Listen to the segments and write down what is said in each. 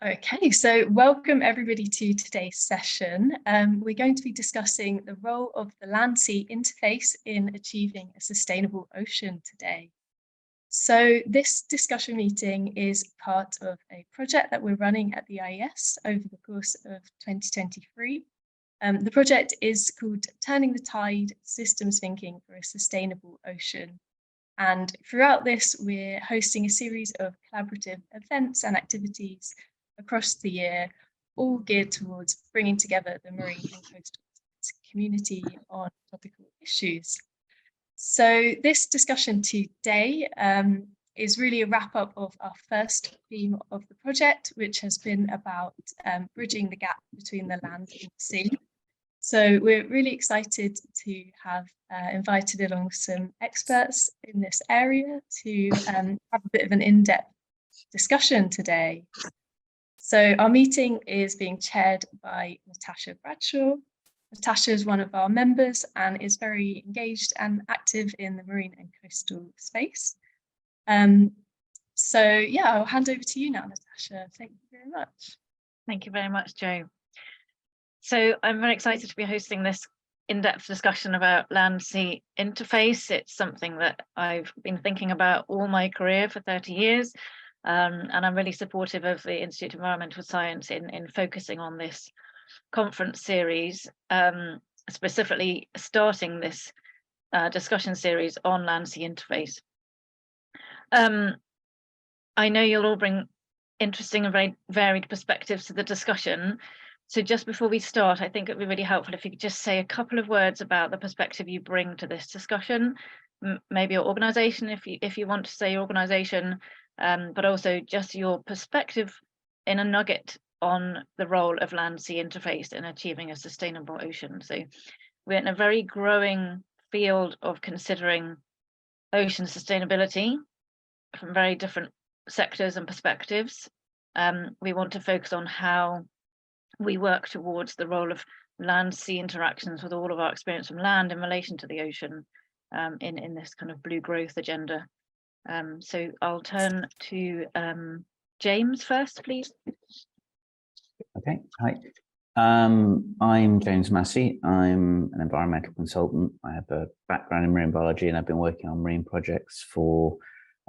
Okay, so welcome everybody to today's session. We're going to be discussing the role of the land-sea interface in achieving a sustainable ocean today. So this discussion meeting is part of a project that we're running at the IES over the course of 2023. The project is called Turning the Tide: Systems Thinking for a Sustainable Ocean. And throughout this, we're hosting a series of collaborative events and activities across the year, all geared towards bringing together the marine and coastal community on topical issues. So this discussion today is really a wrap up of our first theme of the project, which has been about bridging the gap between the land and the sea. So we're really excited to have invited along some experts in this area to have a bit of an in-depth discussion today. So our meeting is being chaired by Natasha Bradshaw. Natasha is one of our members and is very engaged and active in the marine and coastal space. So yeah, I'll hand over to you now, Natasha. Thank you very much. Thank you very much, Jo. So I'm very excited to be hosting this in-depth discussion about land-sea interface. It's something that I've been thinking about all my career for 30 years. And I'm really supportive of the Institute of Environmental Science in focusing on this conference series, specifically starting this discussion series on land-sea interface. I know you'll all bring interesting and very varied perspectives to the discussion. So just before we start, I think it'd be really helpful if you could just say a couple of words about the perspective you bring to this discussion, maybe your organisation, if you want to say your organisation, but also just your perspective in a nugget on the role of land-sea interface in achieving a sustainable ocean. So we're in a very growing field of considering ocean sustainability from very different sectors and perspectives. We want to focus on how we work towards the role of land-sea interactions with all of our experience from land in relation to the ocean in this kind of blue growth agenda. So I'll turn to James first, please. Okay, hi. I'm James Massey. I'm an environmental consultant. I have a background in marine biology and I've been working on marine projects for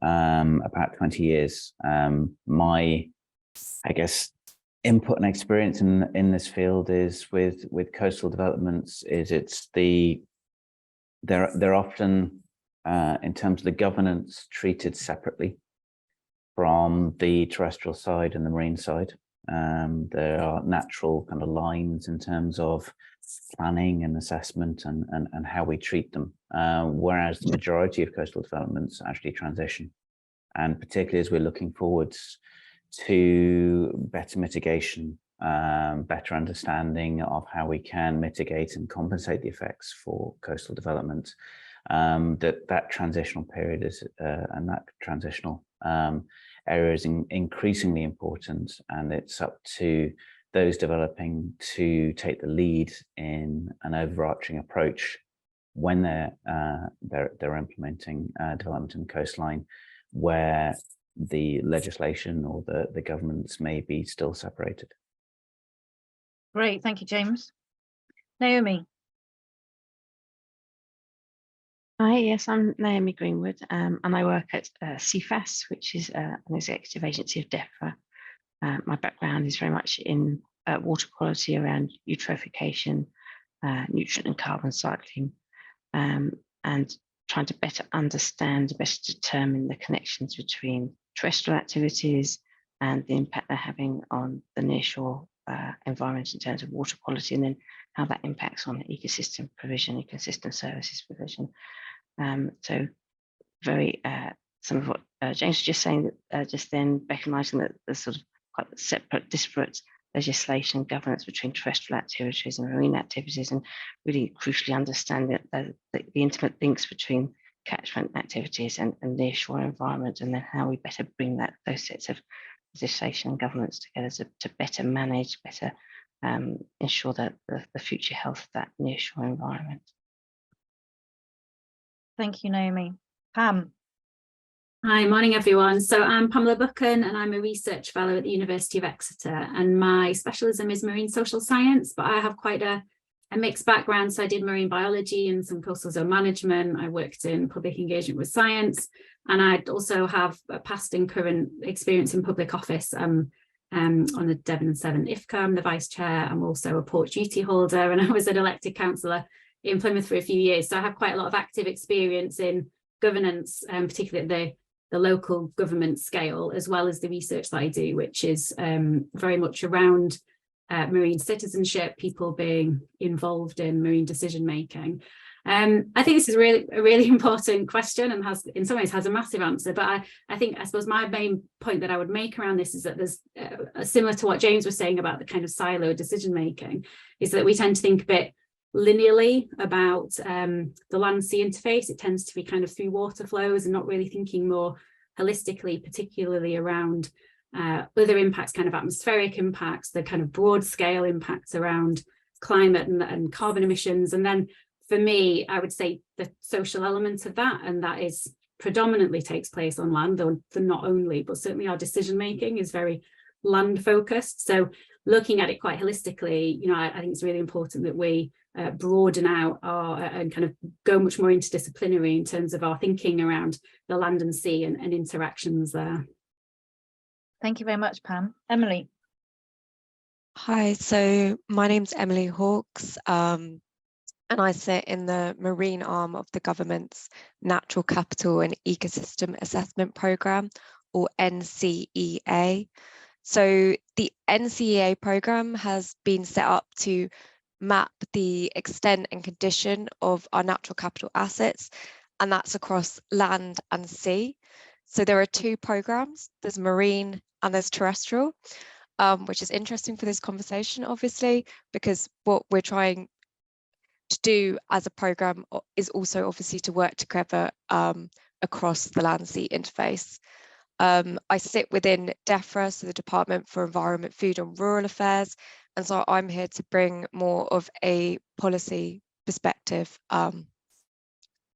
about 20 years. My, I guess, input and experience in this field is with coastal developments they're often in terms of the governance treated separately from the terrestrial side and the marine side. There are natural kind of lines in terms of planning and assessment and how we treat them, whereas the majority of coastal developments actually transition, and particularly as we're looking forwards to better mitigation, better understanding of how we can mitigate and compensate the effects for coastal development, that transitional period is and that transitional area is increasingly important, and it's up to those developing to take the lead in an overarching approach when they're implementing development in the coastline, where the legislation or the governments may be still separated. Great, thank you, James. Naomi. Hi, yes, I'm Naomi Greenwood, and I work at Cefas, which is an executive agency of Defra. My background is very much in water quality around eutrophication, nutrient and carbon cycling, and trying to better understand, better determine the connections between terrestrial activities and the impact they're having on the nearshore environment in terms of water quality, and then how that impacts on ecosystem provision, ecosystem services provision. So very some of what James was just saying, just then recognising that there's sort of quite separate, disparate legislation and governance between terrestrial activities and marine activities, and really crucially understand the intimate links between catchment activities and nearshore environment, and then how we better bring those sets of legislation and governance together to better manage, better ensure that the future health of that nearshore environment. Thank you, Naomi. Pam. Hi, morning everyone. So I'm Pamela Buchan and I'm a research fellow at the University of Exeter, and my specialism is marine social science, but I have quite a mixed background. So I did marine biology and some coastal zone management. I worked in public engagement with science, and I also have a past and current experience in public office. On the Devon and Severn IFCA, I'm the vice chair. I'm also a port duty holder, and I was an elected councillor in Plymouth for a few years. So I have quite a lot of active experience in governance, particularly at the local government scale, as well as the research that I do, which is very much around marine citizenship, people being involved in marine decision making. I think this is a really important question, and has in some ways has a massive answer. But I suppose my main point that I would make around this is that there's similar to what James was saying about the kind of silo decision making, is that we tend to think a bit linearly about the land-sea interface. It tends to be kind of through water flows and not really thinking more holistically, particularly around other impacts, kind of atmospheric impacts, the kind of broad scale impacts around climate and carbon emissions. And then for me, I would say the social element of that, and that is predominantly takes place on land, though not only, but certainly our decision making is very land focused. So looking at it quite holistically, I think it's really important that we broaden out and kind of go much more interdisciplinary in terms of our thinking around the land and sea and interactions there. Thank you very much, Pam. Emily. Hi, so my name's Emily Hawkes, and I sit in the marine arm of the government's Natural Capital and Ecosystem Assessment Programme, or NCEA. So the NCEA programme has been set up to map the extent and condition of our natural capital assets, and that's across land and sea. So there are two programs, there's marine and there's terrestrial, which is interesting for this conversation, obviously, because what we're trying to do as a program is also obviously to work together across the land-sea interface. I sit within Defra, so the Department for Environment, Food and Rural Affairs, and so I'm here to bring more of a policy perspective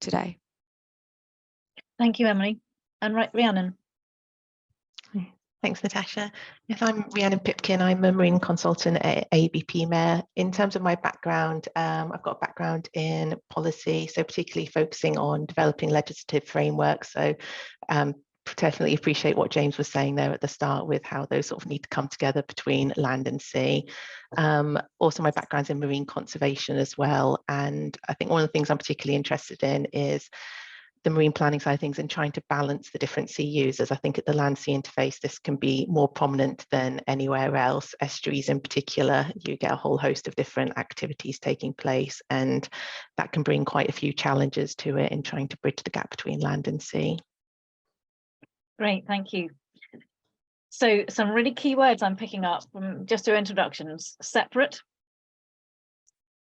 today. Thank you, Emily. And Rhiannon. Thanks, Natasha. Yes, I'm Rhiannon Pipkin. I'm a marine consultant at ABPmer. In terms of my background, I've got a background in policy, so particularly focusing on developing legislative frameworks. So definitely appreciate what James was saying there at the start with how those sort of need to come together between land and sea. Also, my background's in marine conservation as well. And I think one of the things I'm particularly interested in is the marine planning side of things and trying to balance the different sea users. I think at the land-sea interface, this can be more prominent than anywhere else. Estuaries in particular, you get a whole host of different activities taking place, and that can bring quite a few challenges to it in trying to bridge the gap between land and sea. Great, thank you. So some really key words I'm picking up from just your introductions: separate,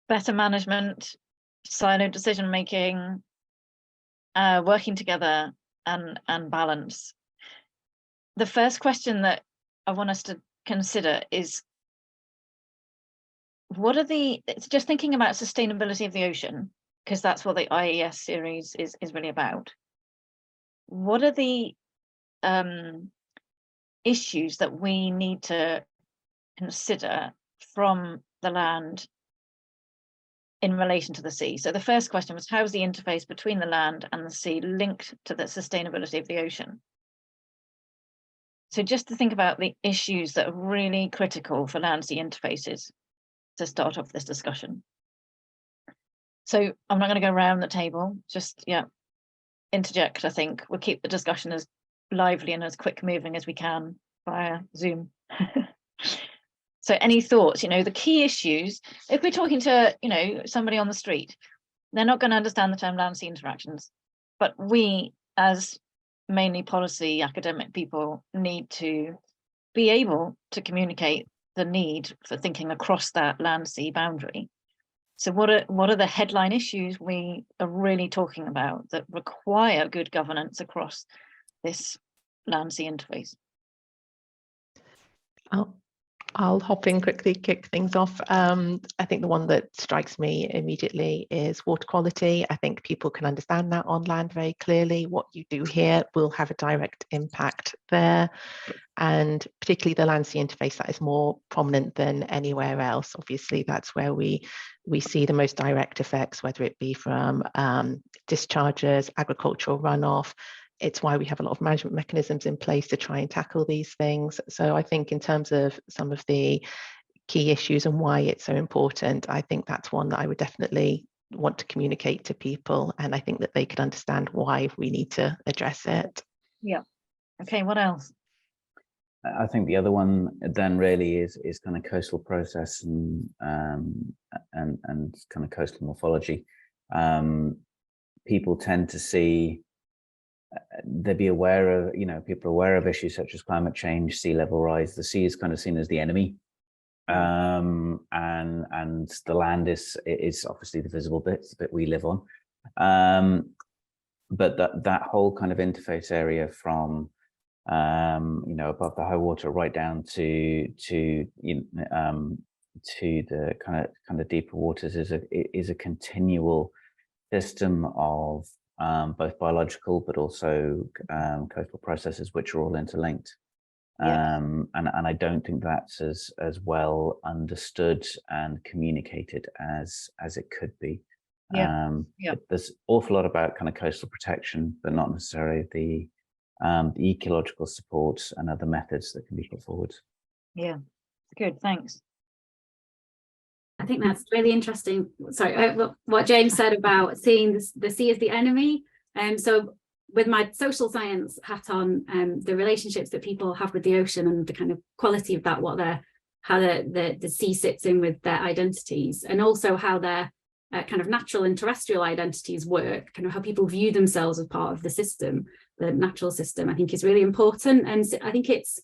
better management, silo decision making, working together, and balance. The first question that I want us to consider is, it's just thinking about sustainability of the ocean, because that's what the IES series is really about. What are the issues that we need to consider from the land in relation to the sea? So the first question was, how is the interface between the land and the sea linked to the sustainability of the ocean? So just to think about the issues that are really critical for land-sea interfaces to start off this discussion. So I'm not going to go around the table, just interject. I think we'll keep the discussion as lively and as quick moving as we can via Zoom. So any thoughts, the key issues, if we're talking to, somebody on the street, they're not going to understand the term land-sea interactions, but we as mainly policy academic people need to be able to communicate the need for thinking across that land-sea boundary. So what are the headline issues we are really talking about that require good governance across this land-sea interface? I'll hop in quickly, kick things off. I think the one that strikes me immediately is water quality. I think people can understand that on land very clearly. What you do here will have a direct impact there. And particularly the land-sea interface, that is more prominent than anywhere else. Obviously, that's where we see the most direct effects, whether it be from discharges, agricultural runoff. It's why we have a lot of management mechanisms in place to try and tackle these things. So I think in terms of some of the key issues and why it's so important, I think that's one that I would definitely want to communicate to people. And I think that they could understand why we need to address it. Yeah. Okay, what else? I think the other one then really is kind of coastal process and kind of coastal morphology. People tend to see, they'd be aware of, people are aware of issues such as climate change, sea level rise. The sea is kind of seen as the enemy, and the land is obviously the visible bit, the bit we live on. But that whole kind of interface area from above the high water right down to the kind of deeper waters is a continual system of both biological but also coastal processes which are all interlinked. Yeah. And I don't think that's as well understood and communicated as it could be. Yeah. There's an awful lot about kind of coastal protection, but not necessarily the ecological support and other methods that can be put forward. Yeah, good, thanks. I think that's really interesting. Sorry, what James said about seeing the sea as the enemy. So with my social science hat on, the relationships that people have with the ocean and the kind of quality of that, how the sea sits in with their identities, and also how their kind of natural and terrestrial identities work, kind of how people view themselves as part of the system, the natural system, I think is really important. And I think it's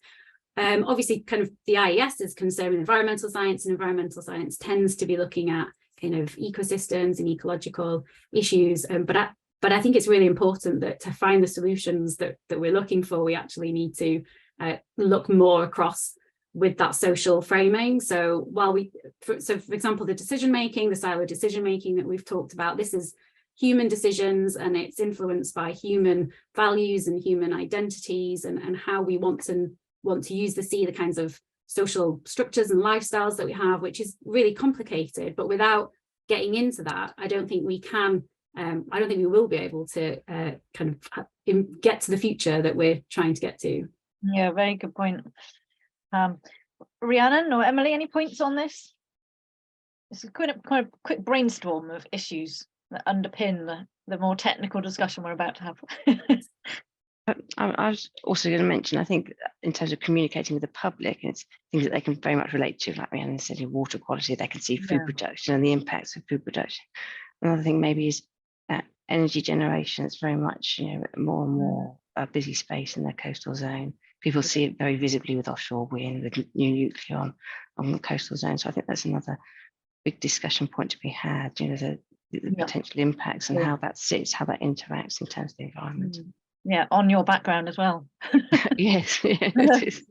obviously kind of the IES is concerned with environmental science, and environmental science tends to be looking at kind of ecosystems and ecological issues. But I think it's really important that to find the solutions that we're looking for, we actually need to look more across with that social framing. So for example, the decision-making, the silo decision-making that we've talked about, this is human decisions, and it's influenced by human values and human identities, and how we want to use the sea, the kinds of social structures and lifestyles that we have, which is really complicated. But without getting into that, I don't think we will be able to kind of get to the future that we're trying to get to. Yeah, very good point. Rhiannon or Emily, any points on this? It's a kind of quick brainstorm of issues that underpin the more technical discussion we're about to have. I was also going to mention, I think in terms of communicating with the public, it's things that they can very much relate to, like Rhiannon said, water quality. They can see food production and the impacts of food production. Another thing maybe is energy generation. It's very much, more and more a busy space in the coastal zone. People see it very visibly with offshore wind, with new nuclear on the coastal zone. So I think that's another big discussion point to be had, the potential impacts and how that sits, how that interacts in terms of the environment. Yeah, on your background as well. Yes, it is.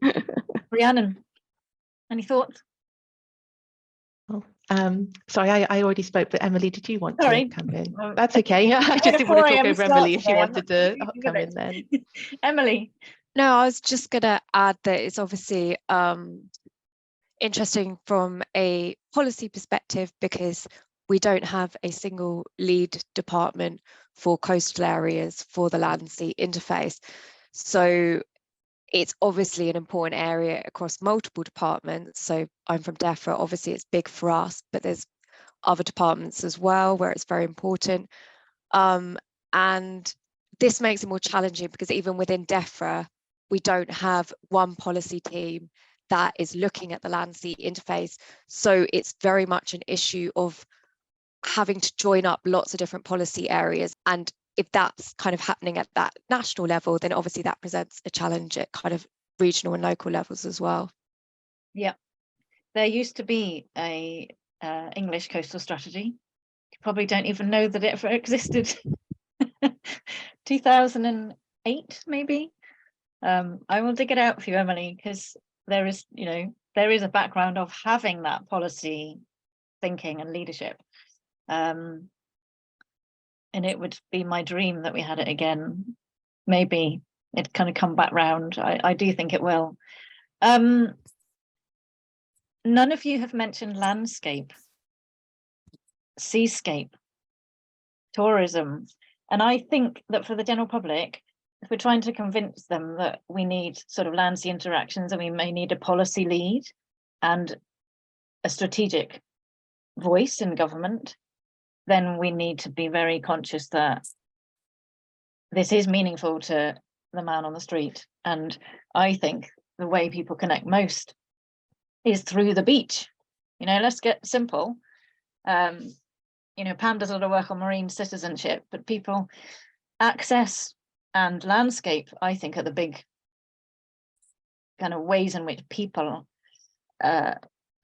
Rhiannon, any thoughts? Oh, sorry, I already spoke, but Emily, did you want to come in? That's okay. I just didn't want to talk over Emily if she wanted to come in then. Emily. No, I was just going to add that it's obviously interesting from a policy perspective, because we don't have a single lead department for coastal areas for the land-sea interface. So it's obviously an important area across multiple departments. So I'm from Defra, obviously it's big for us, but there's other departments as well where it's very important. And this makes it more challenging because even within Defra, we don't have one policy team that is looking at the land-sea interface. So it's very much an issue of having to join up lots of different policy areas. And if that's kind of happening at that national level, then obviously that presents a challenge at kind of regional and local levels as well. Yeah, there used to be a English coastal strategy. You probably don't even know that it ever existed. 2008 maybe. I will dig it out for you, Emily, because there there is a background of having that policy thinking and leadership. And it would be my dream that we had it again. Maybe it kind of come back round. I do think it will. None of you have mentioned landscape, seascape, tourism. And I think that for the general public, if we're trying to convince them that we need sort of land-sea interactions and we may need a policy lead and a strategic voice in government, then we need to be very conscious that this is meaningful to the man on the street. And I think the way people connect most is through the beach. You know, let's get simple. You know, Pam does a lot of work on marine citizenship, but people access and landscape, I think, are the big kind of ways in which people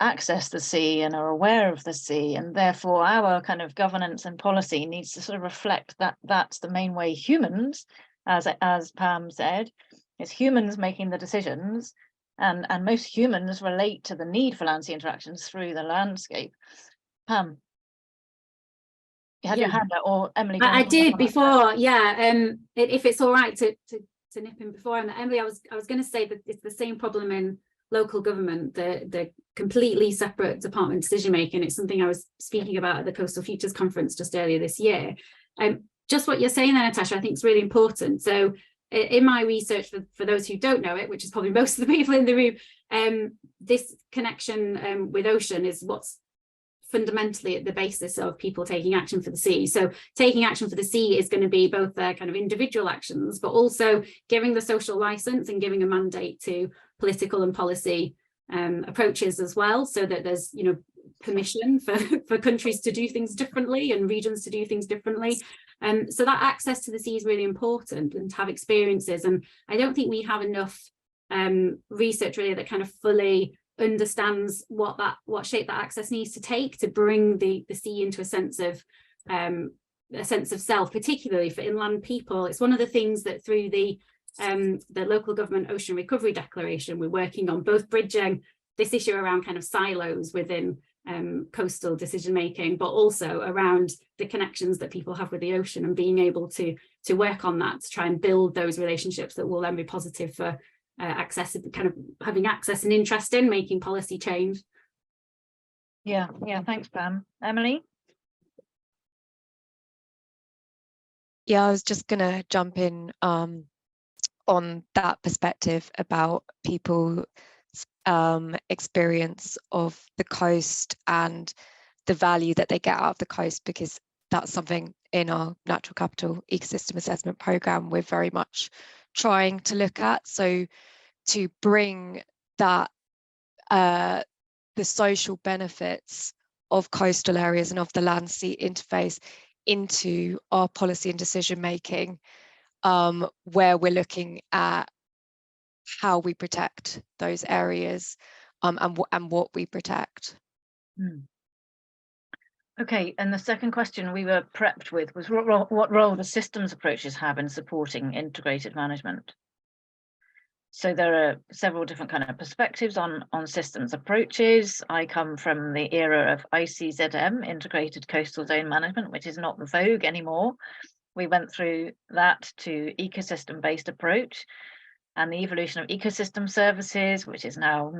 access the sea and are aware of the sea, and therefore our kind of governance and policy needs to sort of reflect that that's the main way humans, as Pam said, it's humans making the decisions, and most humans relate to the need for land-sea interactions through the landscape. Pam, you had your hand up, or Emily? I did before, yeah. If it's all right to nip in before, and Emily, I was going to say that it's the same problem in local government, the completely separate department decision making. It's something I was speaking about at the Coastal Futures Conference just earlier this year. Just what you're saying there, Natasha, I think is really important. So in my research, for those who don't know it, which is probably most of the people in the room, this connection with ocean is what's fundamentally at the basis of people taking action for the sea. So taking action for the sea is going to be both their kind of individual actions, but also giving the social license and giving a mandate to political and policy approaches as well, so that there's, you know, permission for countries to do things differently and regions to do things differently. So that access to the sea is really important, and to have experiences. And I don't think we have enough research really that kind of fully understands what shape that access needs to take to bring the sea into a sense of self, particularly for inland people. It's one of the things that through the local government ocean recovery declaration we're working on, both bridging this issue around kind of silos within coastal decision making, but also around the connections that people have with the ocean, and being able to work on that to try and build those relationships that will then be positive for access, kind of having access and interest in making policy change. Yeah, thanks, Pam. Emily? Yeah, I was just going to jump in on that perspective about people's experience of the coast and the value that they get out of the coast, because that's something in our natural capital ecosystem assessment programme we're very much trying to look at. So to bring that the social benefits of coastal areas and of the land-sea interface into our policy and decision making, where we're looking at how we protect those areas and what we protect. Okay, and the second question we were prepped with was what role the systems approaches have in supporting integrated management. So there are several different kind of perspectives on systems approaches. I come from the era of ICZM, Integrated Coastal Zone Management, which is not the vogue anymore. We went through that to ecosystem-based approach, and the evolution of ecosystem services, which is now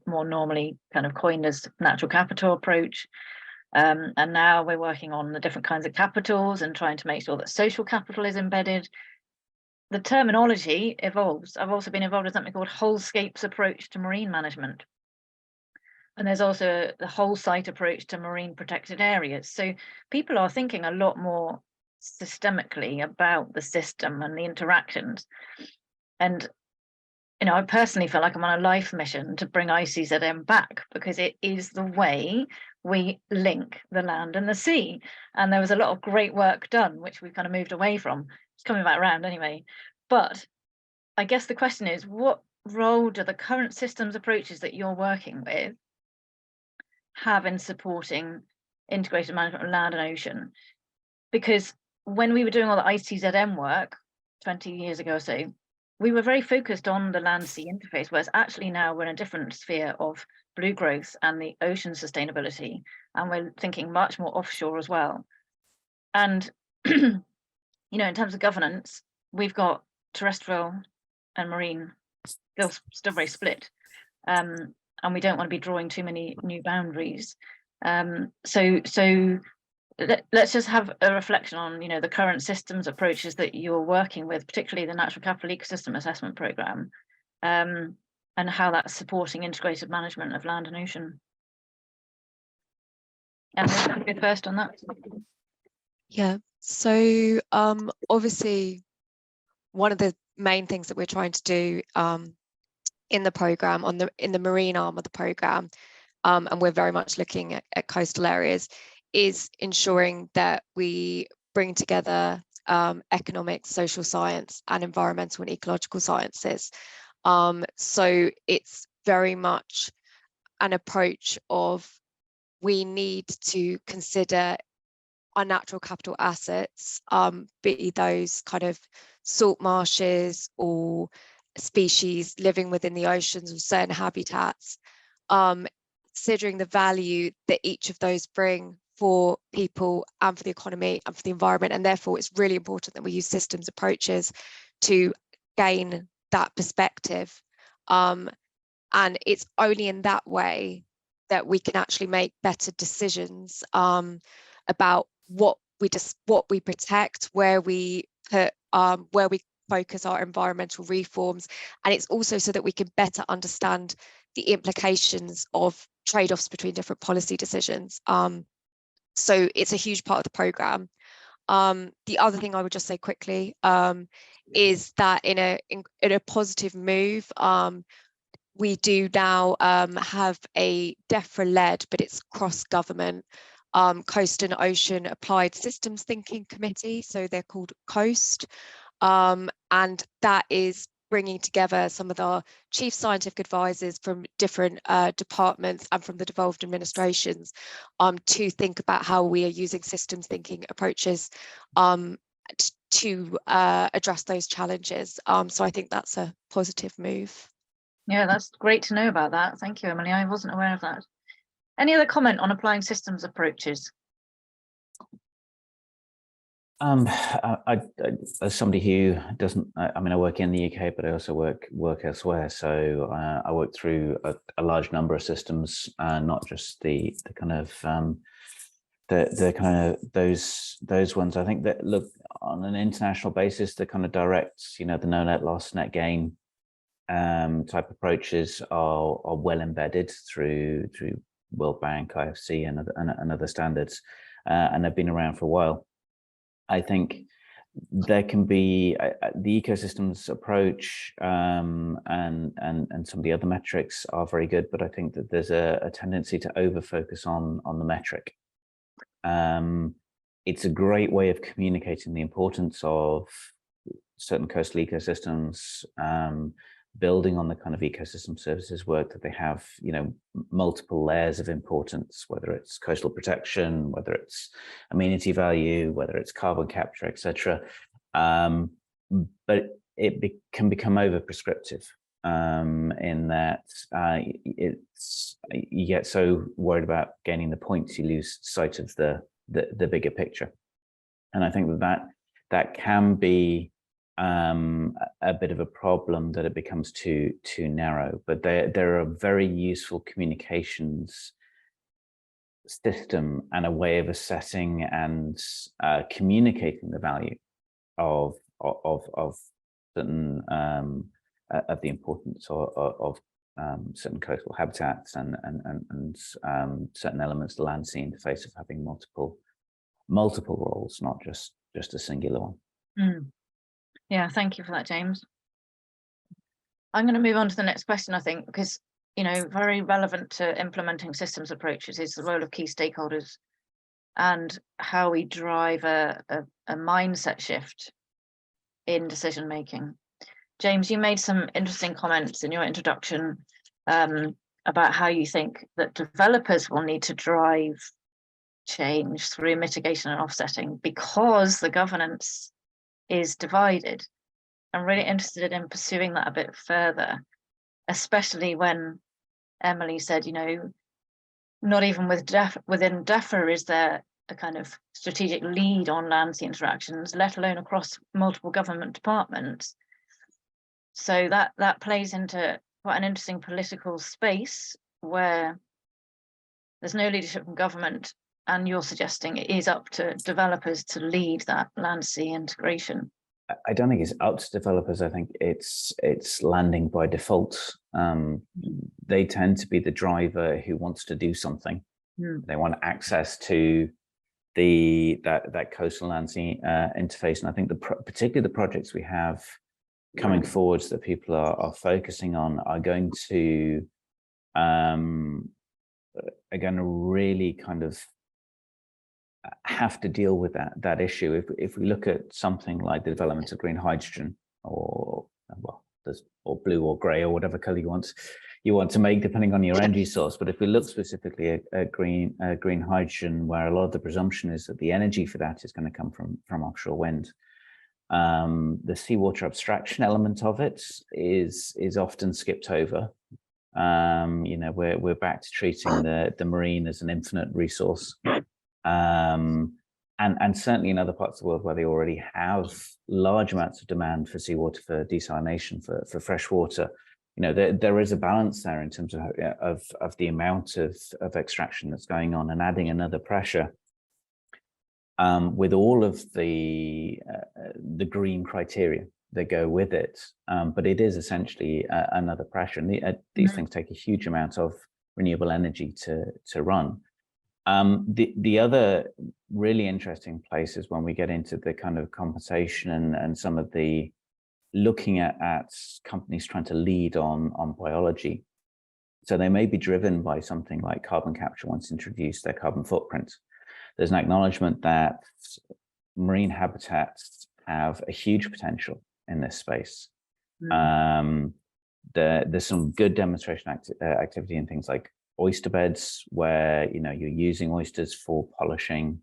more normally kind of coined as natural capital approach. And now we're working on the different kinds of capitals and trying to make sure that social capital is embedded. The terminology evolves. I've also been involved in something called wholescapes approach to marine management. And there's also the whole site approach to marine protected areas. So people are thinking a lot more systemically about the system and the interactions. And, you know, I personally feel like I'm on a life mission to bring ICZM back, because it is the way we link the land and the sea. And there was a lot of great work done, which we've kind of moved away from. It's coming back around anyway. But I guess the question is, what role do the current systems approaches that you're working with have in supporting integrated management of land and ocean? Because when we were doing all the ICZM work 20 years ago or so, we were very focused on the land-sea interface, whereas actually now we're in a different sphere of blue growth and the ocean sustainability, and we're thinking much more offshore as well. And you know, in terms of governance, we've got terrestrial and marine still very split, and we don't want to be drawing too many new boundaries. So let's just have a reflection on, you know, the current systems approaches that you're working with, particularly the Natural Capital Ecosystem Assessment Programme, and how that's supporting integrated management of land and ocean. And we'll go first on that. Yeah, so obviously one of the main things that we're trying to do in the programme, in the marine arm of the programme, and we're very much looking at coastal areas, is ensuring that we bring together economics, social science and environmental and ecological sciences. So it's very much an approach of, we need to consider our natural capital assets, be those kind of salt marshes or species living within the oceans or certain habitats, considering the value that each of those bring for people and for the economy and for the environment. And therefore it's really important that we use systems approaches to gain that perspective. And it's only in that way that we can actually make better decisions about what we protect, where we put, where we focus our environmental reforms. And it's also so that we can better understand the implications of trade-offs between different policy decisions. So it's a huge part of the programme. The other thing I would just say quickly is that in a positive move, we do now have a Defra-led, but it's cross-government, Coast and Ocean Applied Systems Thinking Committee. So they're called COAST. And that is bringing together some of our chief scientific advisors from different departments and from the devolved administrations to think about how we are using systems thinking approaches to address those challenges. So I think that's a positive move. Yeah, that's great to know about that. Thank you, Emily. I wasn't aware of that. Any other comment on applying systems approaches? As somebody who doesn't, I mean, I work in the UK, but I also work elsewhere. So I work through a large number of systems, not just the kind of the kind of those ones. I think that look on an international basis, the kind of direct, you know, the no net loss, net gain type approaches are well embedded through World Bank, IFC, and other standards, and they've been around for a while. I think there can be the ecosystems approach and some of the other metrics are very good, but I think that there's a tendency to over focus on the metric. It's a great way of communicating the importance of certain coastal ecosystems, building on the kind of ecosystem services work that they have, you know, multiple layers of importance, whether it's coastal protection, whether it's amenity value, whether it's carbon capture, etc. But it can become over prescriptive in that you get so worried about gaining the points, you lose sight of the bigger picture. And I think that can be a bit of a problem, that it becomes too narrow, but there are very useful communications system and a way of assessing and communicating the value of certain of the importance of certain coastal habitats and certain elements of the land sea interface of having multiple roles, not just a singular one. Yeah, thank you for that, James. I'm going to move on to the next question, I think, because, you know, very relevant to implementing systems approaches is the role of key stakeholders and how we drive a mindset shift in decision making. James, you made some interesting comments in your introduction about how you think that developers will need to drive change through mitigation and offsetting because the governance is divided. I'm really interested in pursuing that a bit further, especially when Emily said, you know, not even within Defra is there a kind of strategic lead on land sea interactions, let alone across multiple government departments. So that plays into quite an interesting political space where there's no leadership from government, and you're suggesting it is up to developers to lead that land sea integration. I don't think it's up to developers. I think it's landing by default. They tend to be the driver who wants to do something. They want access to that coastal land sea interface, and I think particularly the projects we have coming forwards that people are focusing on are going to really kind of have to deal with that issue. If we look at something like the development of green hydrogen, or blue or grey or whatever color you want to make, depending on your energy source. But if we look specifically at green hydrogen, where a lot of the presumption is that the energy for that is going to come from offshore wind, the seawater abstraction element of it is often skipped over. You know, we're back to treating the marine as an infinite resource. And certainly in other parts of the world where they already have large amounts of demand for seawater, for desalination, for fresh water, you know, there is a balance there in terms of the amount of extraction that's going on, and adding another pressure with all of the green criteria that go with it. But it is essentially another pressure, and these things take a huge amount of renewable energy to run. The other really interesting place is when we get into the kind of compensation and some of the looking at companies trying to lead on biology. So they may be driven by something like carbon capture once introduced, their carbon footprint. There's an acknowledgement that marine habitats have a huge potential in this space. There's some good demonstration activity in things like oyster beds, where you know you're using oysters for polishing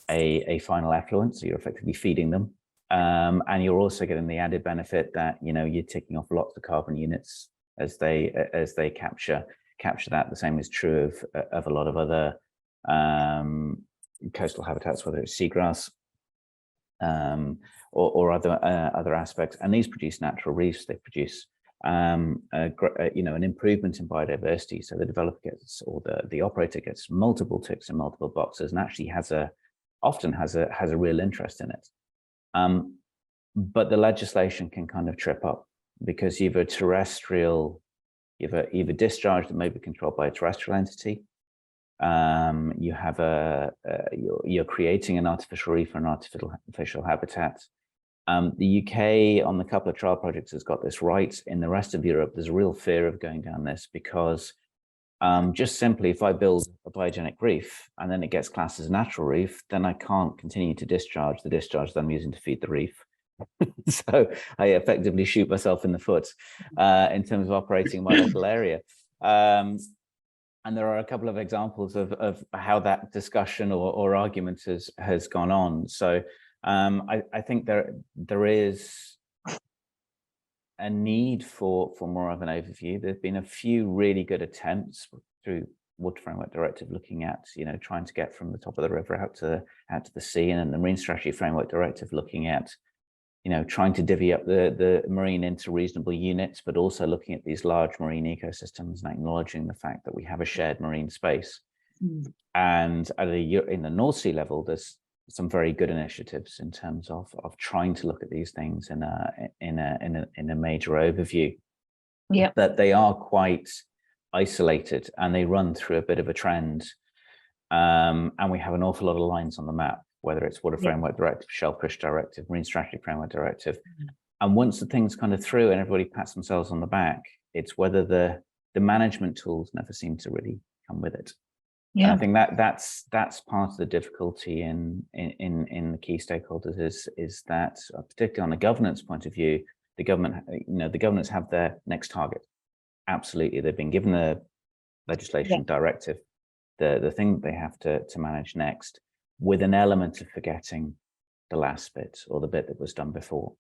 a final effluent, so you're effectively feeding them, and you're also getting the added benefit that you know you're taking off lots of carbon units as they capture that. The same is true of a lot of other coastal habitats, whether it's seagrass or other aspects, and these produce natural reefs. They produce you know, an improvement in biodiversity. So the developer gets, or the operator gets, multiple ticks in multiple boxes, and actually often has a real interest in it. But the legislation can kind of trip up, because you've a discharge that may be controlled by a terrestrial entity. You have you're creating an artificial reef or an artificial habitat. The UK, on the couple of trial projects, has got this right. In the rest of Europe, there's a real fear of going down this, because just simply, if I build a biogenic reef and then it gets classed as a natural reef, then I can't continue to discharge the discharge that I'm using to feed the reef. So I effectively shoot myself in the foot in terms of operating my local area. And there are a couple of examples of how that discussion or argument has gone on. So I think there is a need for more of an overview. There've been a few really good attempts through Water Framework Directive, looking at, you know, trying to get from the top of the river out to the sea, and then the Marine Strategy Framework Directive looking at, you know, trying to divvy up the marine into reasonable units, but also looking at these large marine ecosystems and acknowledging the fact that we have a shared marine space. And in the North Sea level, there's some very good initiatives in terms of trying to look at these things in a major overview. Yeah, but they are quite isolated, and they run through a bit of a trend. And we have an awful lot of lines on the map, whether it's Water Framework Directive, Shellfish Directive, Marine Strategy Framework Directive. And once the thing's kind of through and everybody pats themselves on the back, it's whether the management tools never seem to really come with it. Yeah, and I think that's part of the difficulty in the key stakeholders is that, particularly on a governance point of view, the governments have their next target. Absolutely, they've been given the legislation directive, the thing that they have to manage next, with an element of forgetting the last bit, or the bit that was done before.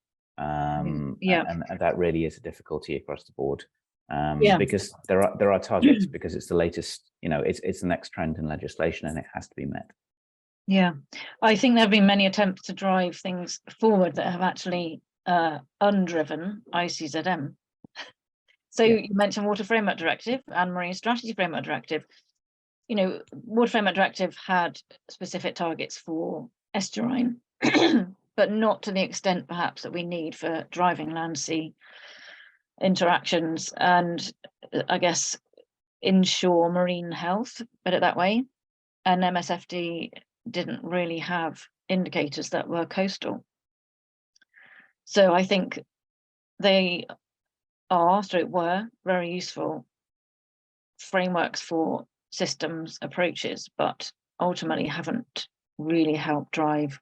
And that really is a difficulty across the board, because there are targets, because it's the latest, it's the next trend in legislation, and it has to be met. Yeah, I think there have been many attempts to drive things forward that have actually undriven ICZM. So you mentioned Water Framework Directive and Marine Strategy Framework Directive. Water Framework Directive had specific targets for estuarine, but not to the extent perhaps that we need for driving land-sea interactions and, I guess, inshore marine health, put it that way. And MSFD didn't really have indicators that were coastal. So I think they were very useful frameworks for systems approaches, but ultimately haven't really helped drive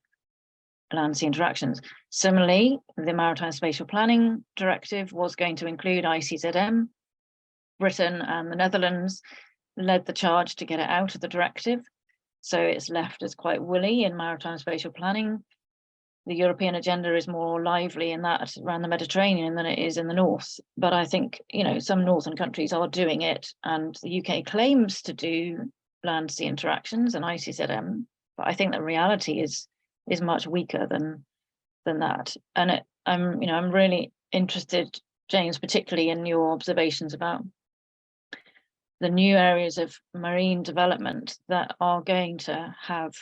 land-sea interactions. Similarly, the Maritime Spatial Planning Directive was going to include ICZM. Britain and the Netherlands led the charge to get it out of the directive, so it's left as quite woolly in maritime spatial planning. The European agenda is more lively in that around the Mediterranean than it is in the north. But I think, some northern countries are doing it, and the UK claims to do land-sea interactions and ICZM, but I think the reality is much weaker than that. And I'm really interested, James, particularly in your observations about the new areas of marine development that are going to have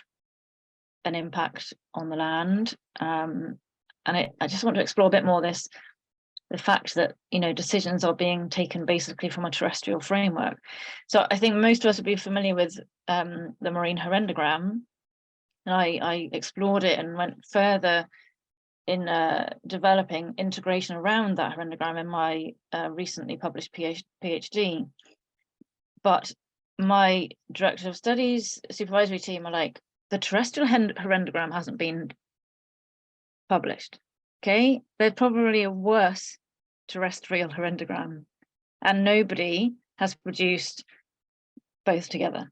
an impact on the land. I just want to explore a bit more the fact that decisions are being taken basically from a terrestrial framework. So I think most of us would be familiar with the marine horrendogram, and I explored it and went further in developing integration around that horrendogram in my recently published PhD. But my director of studies supervisory team are like, the terrestrial horrendogram hasn't been published. Okay, there's probably a worse terrestrial horrendogram, and nobody has produced both together.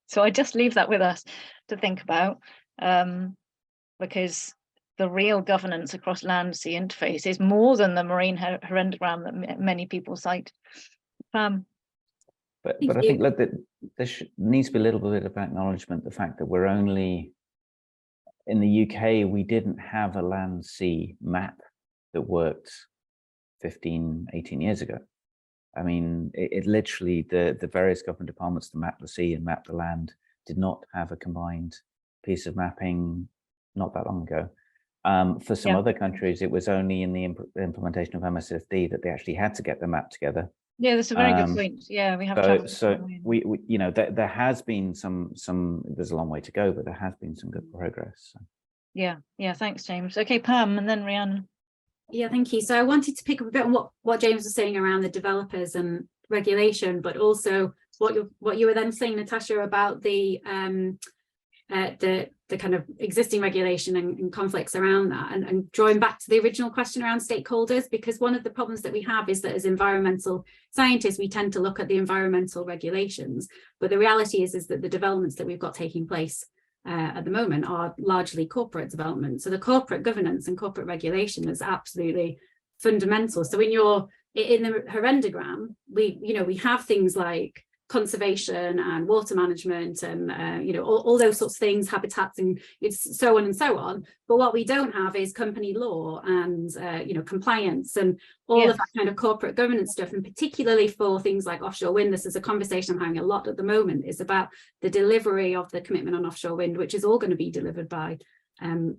So I just leave that with us to think about, because the real governance across land-sea interface is more than the marine horrendogram that many people cite. But I think there needs to be a little bit of acknowledgement, the fact that we're only, in the UK, we didn't have a land-sea map that worked 15, 18 years ago. I mean, it literally, the various government departments that map the sea and map the land did not have a combined piece of mapping not that long ago. For some other countries, it was only in the implementation of MSFD that they actually had to get the map together. Yeah, that's a very good point. Yeah, we have. So we there has been some. There's a long way to go, but there has been some good progress. So. Yeah. Thanks, James. Okay, Pam, and then Rhiannon. Yeah, thank you. So I wanted to pick up a bit on what James was saying around the developers and regulation, but also what you were then saying, Natasha, about the kind of existing regulation and conflicts around that, and drawing back to the original question around stakeholders, because one of the problems that we have is that as environmental scientists, we tend to look at the environmental regulations, but the reality is that the developments that we've got taking place at the moment are largely corporate development. So the corporate governance and corporate regulation is absolutely fundamental. So in the horrendogram, we have things like conservation and water management and all those sorts of things, habitats and so on and so on. But what we don't have is company law and compliance and all of that kind of corporate governance stuff. And particularly for things like offshore wind, this is a conversation I'm having a lot at the moment, is about the delivery of the commitment on offshore wind, which is all going to be delivered by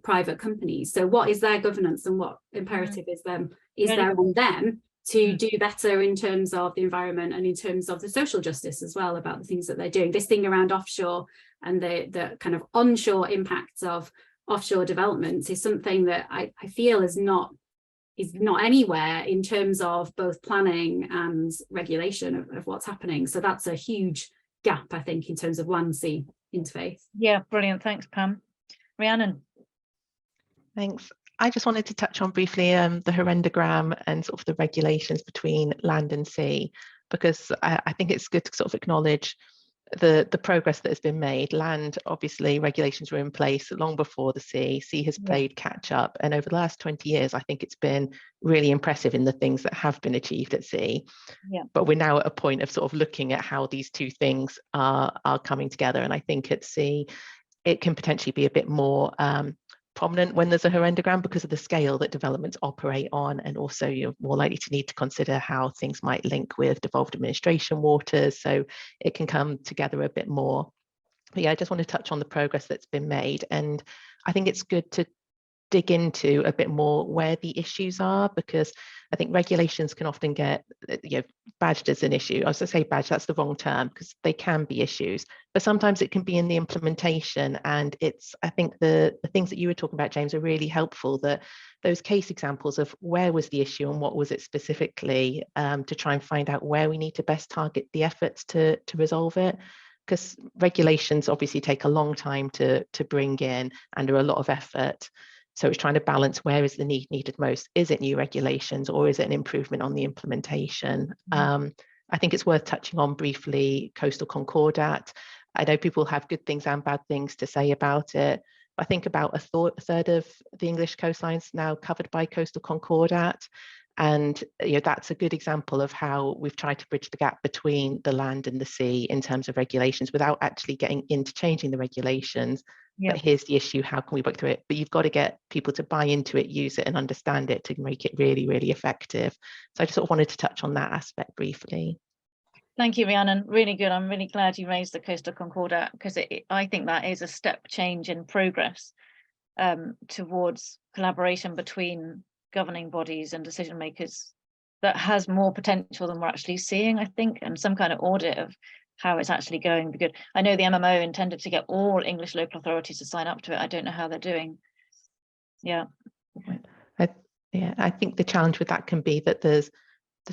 private companies. So what is their governance and what imperative is there on them to do better in terms of the environment and in terms of the social justice as well, about the things that they're doing. This thing around offshore and the kind of onshore impacts of offshore developments is something that I feel is not anywhere in terms of both planning and regulation of what's happening. So that's a huge gap, I think, in terms of land-sea interface. Yeah, brilliant. Thanks, Pam. Rhiannon. Thanks. I just wanted to touch on briefly the horrendogram and sort of the regulations between land and sea, because I think it's good to sort of acknowledge the progress that has been made. Land, obviously, regulations were in place long before the sea. Sea has played catch up, and over the last 20 years, I think it's been really impressive in the things that have been achieved at sea. Yeah. But we're now at a point of sort of looking at how these two things are coming together, and I think at sea it can potentially be a bit more prominent when there's a horrendogram because of the scale that developments operate on, and also you're more likely to need to consider how things might link with devolved administration waters, so it can come together a bit more. But yeah, I just want to touch on the progress that's been made, and I think it's good to dig into a bit more where the issues are, because I think regulations can often get badged as an issue. I was going to say badge, that's the wrong term, because they can be issues, but sometimes it can be in the implementation. And I think the things that you were talking about, James, are really helpful, that those case examples of where was the issue and what was it specifically, to try and find out where we need to best target the efforts to resolve it. Because regulations obviously take a long time to bring in and are a lot of effort. So it's trying to balance where is the need needed most. Is it new regulations or is it an improvement on the implementation? I think it's worth touching on briefly Coastal Concordat. I know people have good things and bad things to say about it. I think about a third of the English coastlines now covered by Coastal Concordat. And that's a good example of how we've tried to bridge the gap between the land and the sea in terms of regulations without actually getting into changing the regulations. But here's the issue, how can we work through it? But you've got to get people to buy into it, use it and understand it to make it really, really effective. So I just sort of wanted to touch on that aspect briefly. Thank you, Rhiannon. Really good. I'm really glad you raised the Coastal Concordat, because I think that is a step change in progress towards collaboration between governing bodies and decision makers that has more potential than we're actually seeing, I think, and some kind of audit of how it's actually going would be good. I know the MMO intended to get all English local authorities to sign up to it. I don't know how they're doing. Yeah. I think the challenge with that can be that there's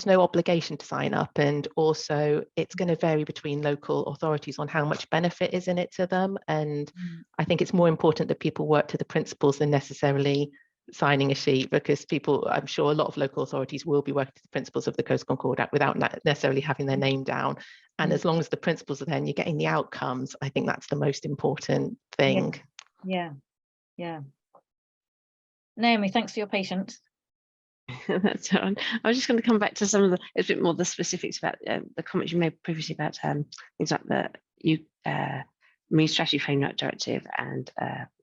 no obligation to sign up, and also it's going to vary between local authorities on how much benefit is in it to them. And I think it's more important that people work to the principles than necessarily signing a sheet, because I'm sure a lot of local authorities will be working to the principles of the Coastal Concordat without necessarily having their name down. And as long as the principles are there and you're getting the outcomes, I think that's the most important thing. Yeah. Naomi, thanks for your patience. That's all right. I was just going to come back to some of a bit more the specifics about the comments you made previously about things like the Marine Strategy Framework Directive and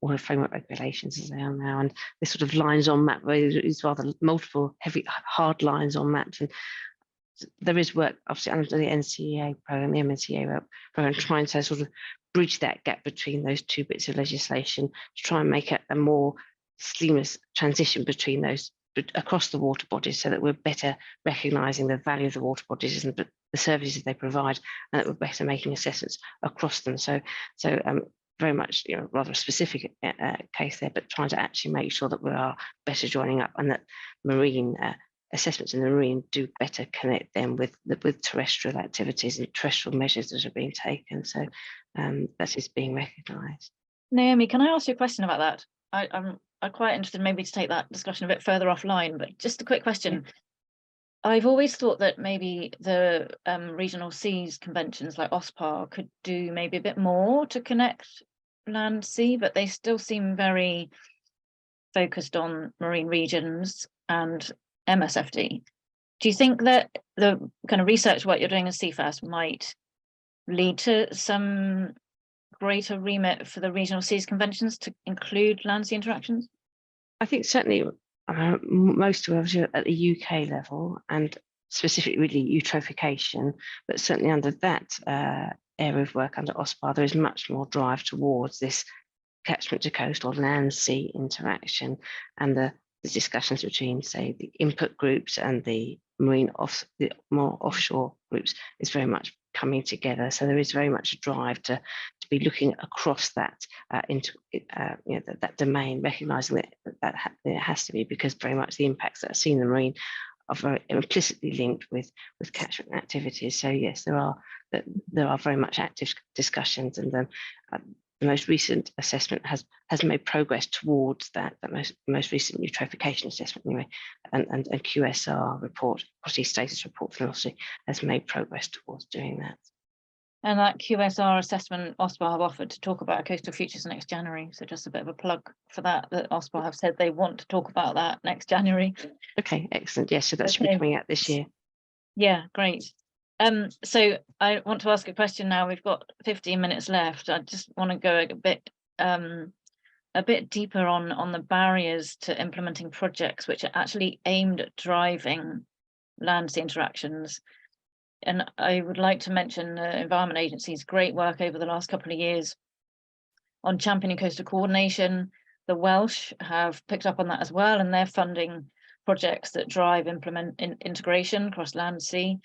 all the framework regulations as they are now, and this sort of lines on map, where it's rather multiple heavy hard lines on maps. And there is work obviously under the NCEA program, the MNCA program, trying to sort of bridge that gap between those two bits of legislation to try and make it a more seamless transition between those across the water bodies, so that we're better recognising the value of the water bodies and the services they provide, and that we're better making assessments across them. So very much rather a specific case there, but trying to actually make sure that we are better joining up, and that marine assessments in the marine do better connect them with terrestrial activities and terrestrial measures that are being taken. So that is being recognised. Naomi, can I ask you a question about that? I'm quite interested maybe to take that discussion a bit further offline, but just a quick question. Yeah. I've always thought that maybe the regional seas conventions like OSPAR could do maybe a bit more to connect land sea, but they still seem very focused on marine regions and MSFD. Do you think that the kind of research work you're doing in Cefas might lead to some greater remit for the regional seas conventions to include land sea interactions? I think certainly most of us are at the UK level, and specifically really eutrophication, but certainly under that area of work under OSPAR, there is much more drive towards this catchment to coast or land sea interaction, and the discussions between, say, the input groups and the the more offshore groups is very much coming together. So there is very much a drive to be looking across that into that domain, recognising that it has to be, because very much the impacts that are seen in the marine are very implicitly linked with catchment activities. So yes, there are very much active discussions, and the most recent assessment has made progress towards that. The most recent eutrophication assessment anyway, and QSR report, quality status report philosophy, has made progress towards doing that. And that QSR assessment OSPA have offered to talk about coastal futures next January. So just a bit of a plug for that OSPA have said they want to talk about that next January. Okay, excellent. Yes, so that should be coming out this year. Yeah, great. So I want to ask a question now. We've got 15 minutes left. I just want to go a bit deeper on the barriers to implementing projects which are actually aimed at driving land sea interactions. And I would like to mention the Environment Agency's great work over the last couple of years on championing coastal coordination. The Welsh have picked up on that as well, and they're funding projects that drive integration across land sea.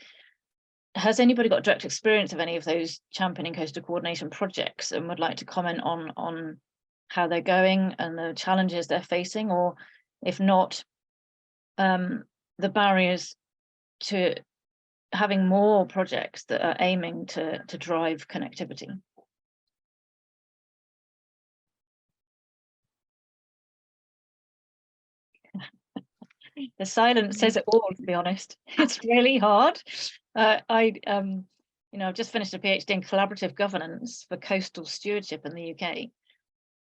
Has anybody got direct experience of any of those championing coastal coordination projects and would like to comment on how they're going and the challenges they're facing, or if not, the barriers to having more projects that are aiming to drive connectivity? The silence says it all, to be honest. It's really hard. I've just finished a PhD in collaborative governance for coastal stewardship in the UK.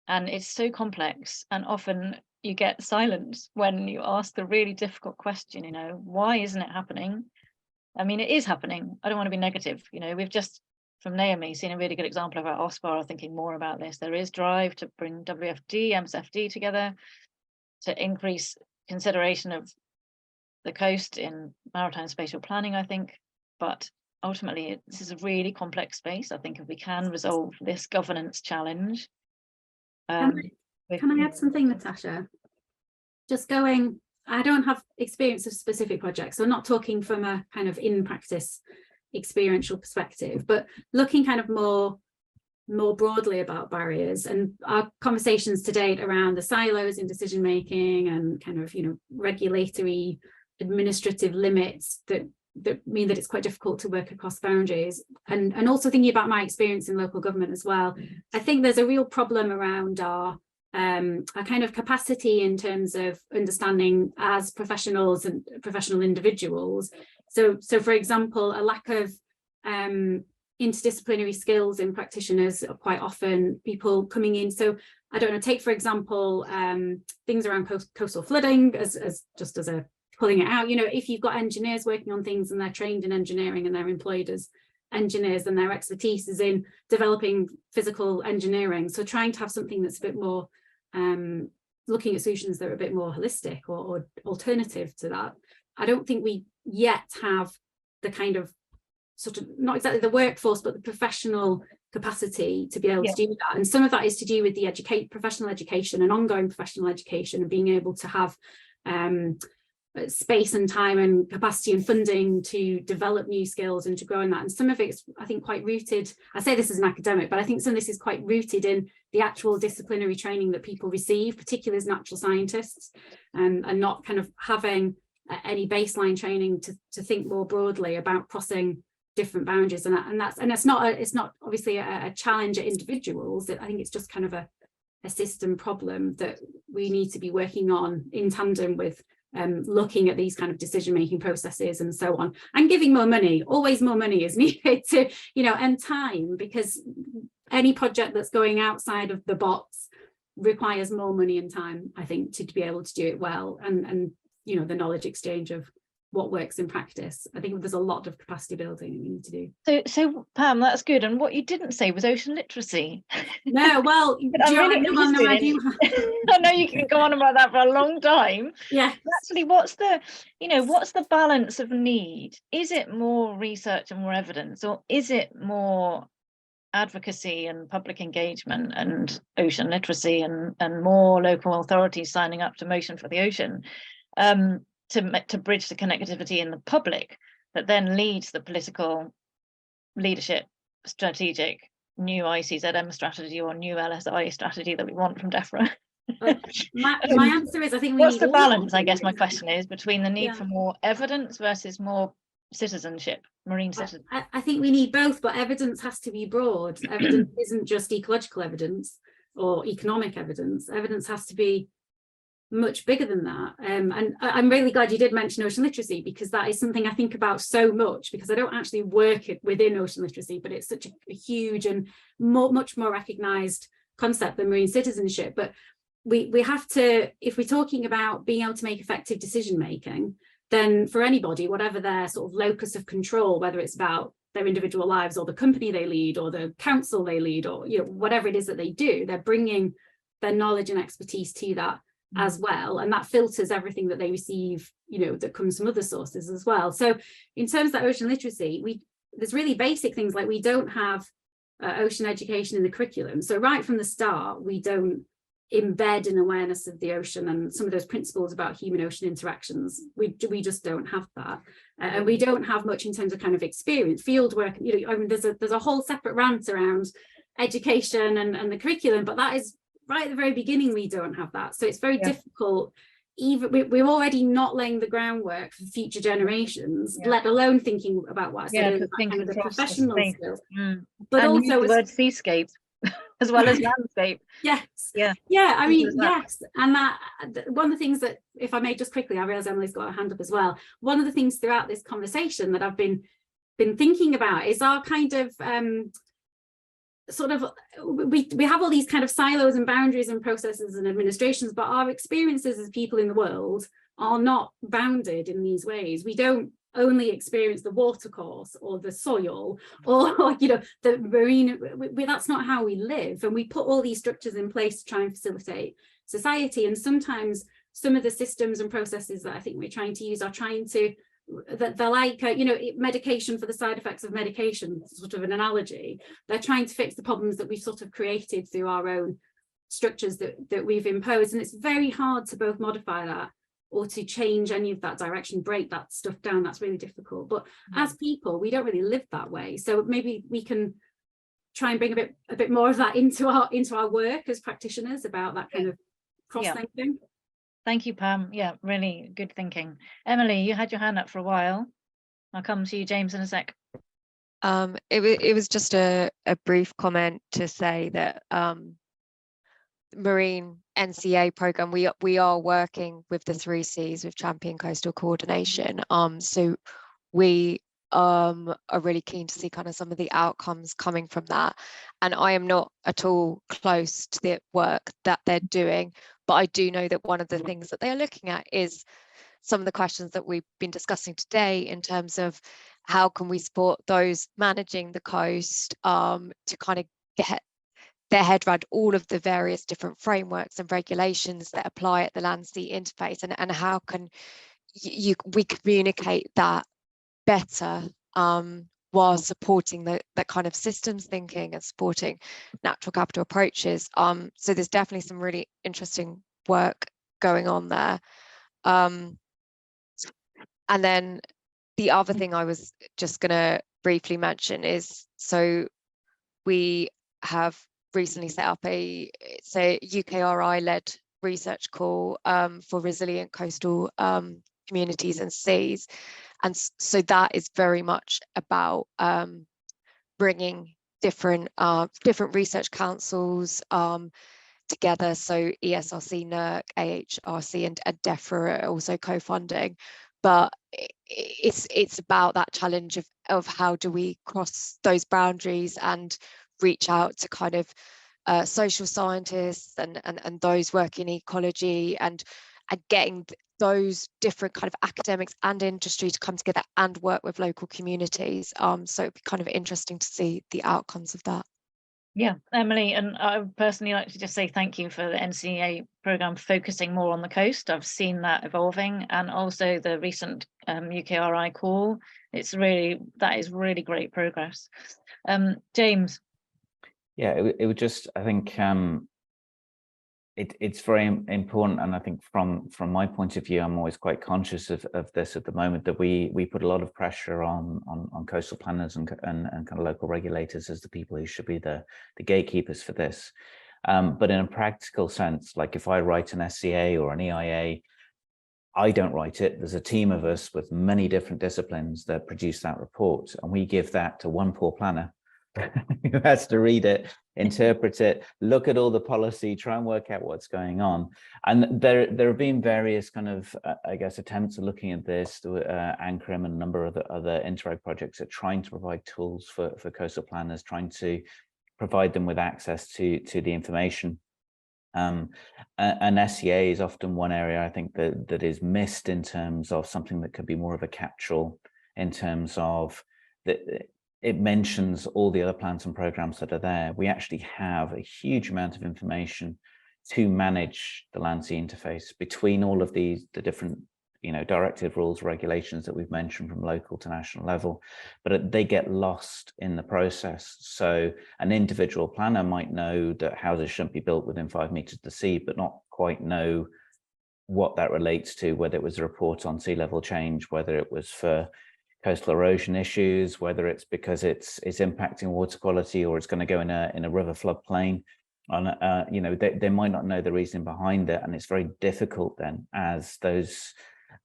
And it's so complex, and often you get silence when you ask the really difficult question, why isn't it happening? I mean, it is happening. I don't want to be negative. We've just, from Naomi, seen a really good example of our OSPA are thinking more about this. There is drive to bring WFD, MSFD together to increase consideration of the coast in maritime spatial planning, I think. But ultimately, this is a really complex space. I think if we can resolve this governance challenge. Can I add something, Natasha? I don't have experience of specific projects, so I'm not talking from a kind of in practice experiential perspective, but looking kind of more broadly about barriers and our conversations to date around the silos in decision making and kind of regulatory administrative limits that mean that it's quite difficult to work across boundaries, and also thinking about my experience in local government as well. I think there's a real problem around our kind of capacity in terms of understanding as professionals and professional individuals. So for example, a lack of interdisciplinary skills in practitioners, quite often people coming in. So I don't know, take for example things around coastal flooding as a pulling it out. If you've got engineers working on things and they're trained in engineering and they're employed as engineers and their expertise is in developing physical engineering, so trying to have something that's a bit more looking at solutions that are a bit more holistic or alternative to that. I don't think we yet have the kind of sort of, not exactly the workforce, but the professional capacity to be able to do that. And some of that is to do with the professional education and ongoing professional education, and being able to have space and time and capacity and funding to develop new skills and to grow in that. And some of it's, I think, quite rooted. I say this as an academic, but I think some of this is quite rooted in the actual disciplinary training that people receive, particularly as natural scientists, and not kind of having any baseline training to think more broadly about crossing different boundaries. And it's not obviously a challenge at individuals. I think it's just kind of a system problem that we need to be working on in tandem with looking at these kind of decision-making processes and so on, and giving more money. Always more money is needed to, and time, because any project that's going outside of the box requires more money and time, I think, to be able to do it well, and the knowledge exchange of what works in practice. I think there's a lot of capacity building we need to do. So Pam, that's good. And what you didn't say was ocean literacy. No, well, I know you can go on about that for a long time. Yeah. Actually, what's the balance of need? Is it more research and more evidence, or is it more advocacy and public engagement and ocean literacy and more local authorities signing up to Motion for the Ocean? To bridge the connectivity in the public that then leads the political leadership strategic new ICZM strategy or new LSI strategy that we want from Defra. My answer is, I think what's the balance, I guess my question is, between the need for more evidence versus more citizenship, marine citizenship? I think we need both, but evidence has to be broad. Evidence isn't just ecological evidence or economic evidence. Evidence has to be much bigger than that. And I'm really glad you did mention ocean literacy, because that is something I think about so much, because I don't actually work within ocean literacy, but it's such a huge and much more recognised concept than marine citizenship. But we have to, if we're talking about being able to make effective decision making, then for anybody, whatever their sort of locus of control, whether it's about their individual lives or the company they lead or the council they lead, or whatever it is that they do, they're bringing their knowledge and expertise to that as well, and that filters everything that they receive, that comes from other sources as well. So in terms of that ocean literacy, there's really basic things like we don't have ocean education in the curriculum. So right from the start, we don't embed an awareness of the ocean and some of those principles about human-ocean interactions. We just don't have that, and we don't have much in terms of kind of experience, field work. I mean, there's a whole separate rant around education and the curriculum, but that is right at the very beginning. We don't have that, so it's very difficult. Even we're already not laying the groundwork for future generations, let alone thinking about what I said, kind of the professional skills. But and also the word seascape as well as landscape. I mean, yes. And that one of the things that, if I may just quickly, I realise Emily's got her hand up as well. One of the things throughout this conversation that I've been thinking about is our kind of sort of, we have all these kind of silos and boundaries and processes and administrations, but our experiences as people in the world are not bounded in these ways. We don't only experience the watercourse or the soil or the marine. That's not how we live, and we put all these structures in place to try and facilitate society. And sometimes some of the systems and processes that I think we're trying to use are trying to, that they're like medication for the side effects of medication, sort of an analogy. They're trying to fix the problems that we've sort of created through our own structures that we've imposed, and it's very hard to both modify that or to change any of that direction, break that stuff down. That's really difficult. But as people, we don't really live that way. So maybe we can try and bring a bit more of that into our work as practitioners about that kind of cross-thinking. Thank you, Pam. Yeah, really good thinking. Emily, you had your hand up for a while. I'll come to you, James, in a sec. It was just a brief comment to say that Marine NCA program, we are working with the 3 Cs with Champion Coastal Coordination. So we are really keen to see kind of some of the outcomes coming from that. And I am not at all close to the work that they're doing, but I do know that one of the things that they are looking at is some of the questions that we've been discussing today in terms of how can we support those managing the coast to kind of get their head around all of the various different frameworks and regulations that apply at the land-sea interface, and how can we communicate that better while supporting that kind of systems thinking and supporting natural capital approaches. So there's definitely some really interesting work going on there. And then the other thing I was just going to briefly mention is, so we have recently set up a UKRI-led research call for resilient coastal communities and seas, and so that is very much about bringing different research councils together. So ESRC, NERC, AHRC, and Defra are also co-funding, but it's about that challenge of how do we cross those boundaries and reach out to kind of social scientists and those working in ecology, and getting those different kind of academics and industry to come together and work with local communities. So it'd be kind of interesting to see the outcomes of that. Yeah, Emily, and I would personally like to just say thank you for the NCA programme focusing more on the coast. I've seen that evolving, and also the recent UKRI call. That is really great progress. James. Yeah, it would just, I think it's very important, and I think from my point of view, I'm always quite conscious of this at the moment, that we put a lot of pressure on coastal planners and kind of local regulators as the people who should be the gatekeepers for this. But in a practical sense, like if I write an SCA or an EIA, I don't write it. There's a team of us with many different disciplines that produce that report, and we give that to one poor planner who has to read it, interpret it, look at all the policy, try and work out what's going on. And there have been various kind of, I guess, attempts at looking at this. ANCRIM and a number of other Interreg projects are trying to provide tools for coastal planners, trying to provide them with access to the information. And SCA is often one area I think that is missed in terms of something that could be more of a catch-all, in terms of it mentions all the other plans and programs that are there. We actually have a huge amount of information to manage the land sea interface between all of the different, directive, rules, regulations that we've mentioned from local to national level, but they get lost in the process. So an individual planner might know that houses shouldn't be built within 5 meters of the sea, but not quite know what that relates to, whether it was a report on sea level change, whether it was for coastal erosion issues, whether it's because it's impacting water quality, or it's going to go in a river floodplain. They might not know the reason behind it, and it's very difficult then, as those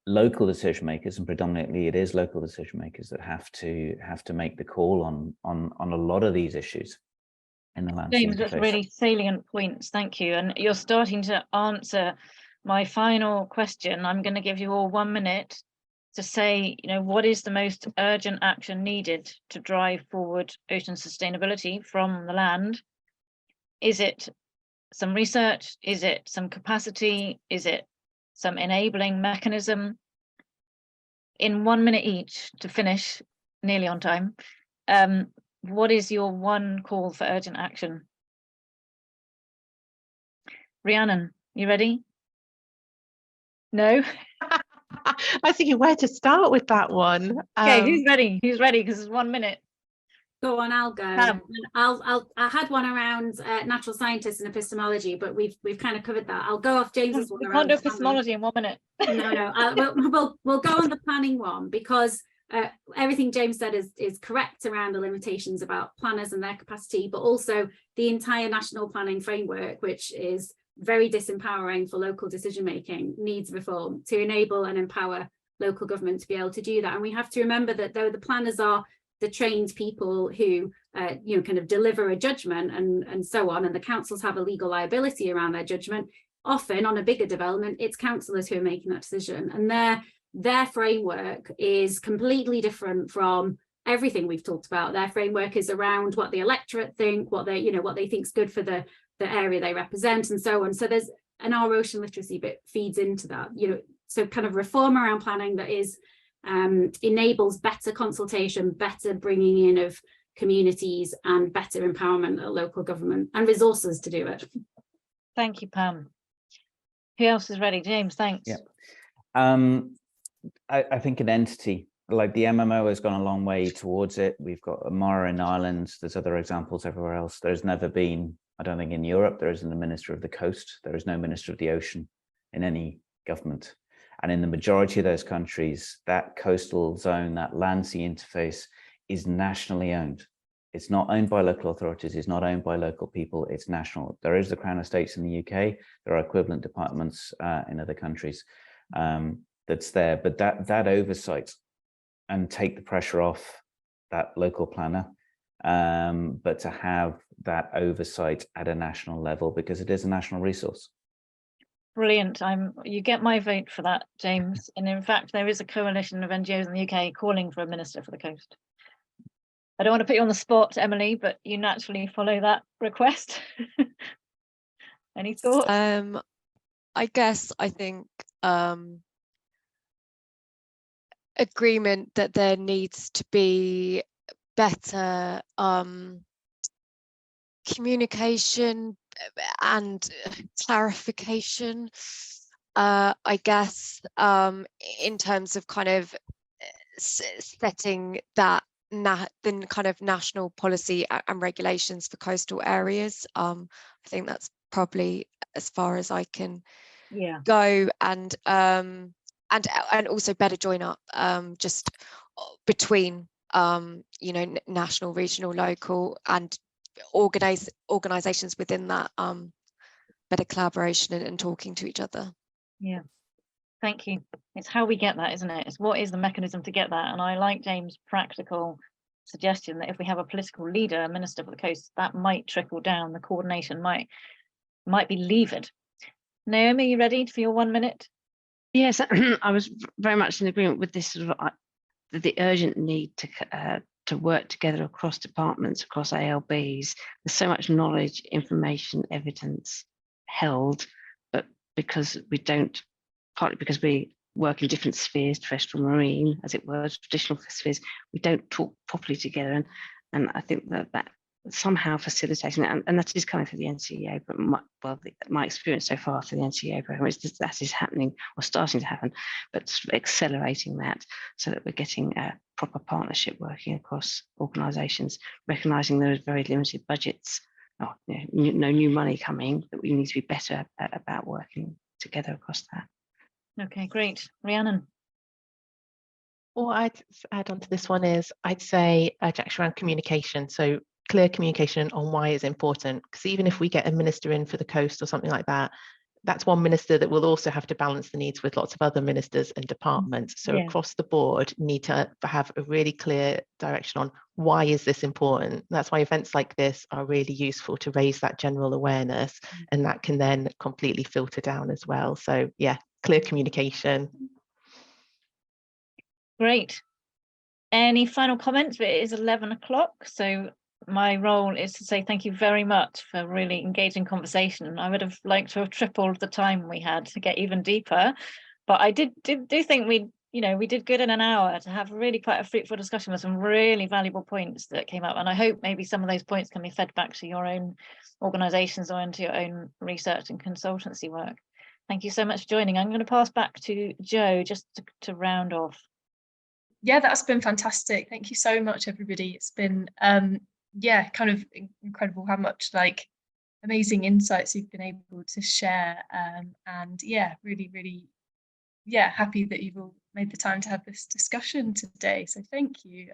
local decision makers, and predominantly it is local decision makers that have to make the call on a lot of these issues in the land. James, that's really salient points. Thank you. And you're starting to answer my final question. I'm going to give you all 1 minute to say, what is the most urgent action needed to drive forward ocean sustainability from the land? Is it some research? Is it some capacity? Is it some enabling mechanism? In 1 minute each, to finish nearly on time, what is your one call for urgent action? Rhiannon, you ready? No? I was thinking where to start with that one. Okay, who's ready? Who's ready? Because it's 1 minute. Go on, I'll go. I had one around natural scientists and epistemology, but we've kind of covered that. I'll go off James's one. We can't do epistemology in 1 minute. No. We'll go on the planning one, because everything James said is correct around the limitations about planners and their capacity, but also the entire national planning framework, which is very disempowering for local decision making, needs reform to enable and empower local government to be able to do that. And we have to remember that though the planners are the trained people who kind of deliver a judgment and so on, and the councils have a legal liability around their judgment, often on a bigger development it's councillors who are making that decision, and their framework is completely different from everything we've talked about. Their framework is around what the electorate think, what they think is good for the area they represent, and so on. So there's an our ocean literacy bit feeds into that, so kind of reform around planning that is enables better consultation, better bringing in of communities, and better empowerment of local government and resources to do it. Thank you, Pam. Who else is ready? James, thanks. Yeah. I think an entity like the MMO has gone a long way towards it. We've got Amara in Ireland. There's other examples everywhere else. There's never been, I don't think in Europe, there isn't a minister of the coast. There is no minister of the ocean in any government. And in the majority of those countries, that coastal zone, that land sea interface is nationally owned. It's not owned by local authorities. It's not owned by local people. It's national. There is the Crown Estates in the UK. There are equivalent departments in other countries that's there. But that oversight and take the pressure off that local planner, but to have that oversight at a national level, because it is a national resource. Brilliant. You get my vote for that, James. And in fact, there is a coalition of NGOs in the UK calling for a minister for the coast. I don't want to put you on the spot, Emily, but you naturally follow that request. Any thoughts? I think agreement that there needs to be better communication and clarification, I guess, in terms of kind of setting that the kind of national policy and regulations for coastal areas. I think that's probably as far as I can go, and also better join up just between national, regional, local, and organizations within that, better collaboration and talking to each other. Yeah, thank you. It's how we get that, isn't it? It's what is the mechanism to get that? And I like James' practical suggestion that if we have a political leader, a minister for the coast, that might trickle down, the coordination might be levered. Naomi, you ready for your 1 minute? Yes, I was very much in agreement with this sort of the urgent need to work together across departments, across ALBs. There's so much knowledge, information, evidence held, but because we don't, partly because we work in different spheres, terrestrial, marine, as it were, traditional spheres, we don't talk properly together. And I think that somehow facilitating that, and that is coming through the NCEO, but my experience so far through the NCEO program is that is happening or starting to happen, but sort of accelerating that so that we're getting a proper partnership working across organisations, recognising there are very limited budgets, no new money coming, that we need to be better about working together across that. Okay, great. Rhiannon. All I'd add on to this one is I'd say Jack's around communication. So clear communication on why it's important, because even if we get a minister in for the coast or something like that, that's one minister that will also have to balance the needs with lots of other ministers and departments. So across the board, need to have a really clear direction on why is this important. That's why events like this are really useful to raise that general awareness, and that can then completely filter down as well. So yeah, clear communication. Great. Any final comments? It is 11 o'clock, so my role is to say thank you very much for a really engaging conversation. I would have liked to have tripled the time we had to get even deeper, but I do think we did good in an hour to have really quite a fruitful discussion with some really valuable points that came up, and I hope maybe some of those points can be fed back to your own organisations or into your own research and consultancy work. Thank you so much for joining. I'm going to pass back to Jo just to round off. Yeah, that's been fantastic. Thank you so much, everybody. It's been kind of incredible how much amazing insights you've been able to share, and really happy that you've all made the time to have this discussion today, so thank you.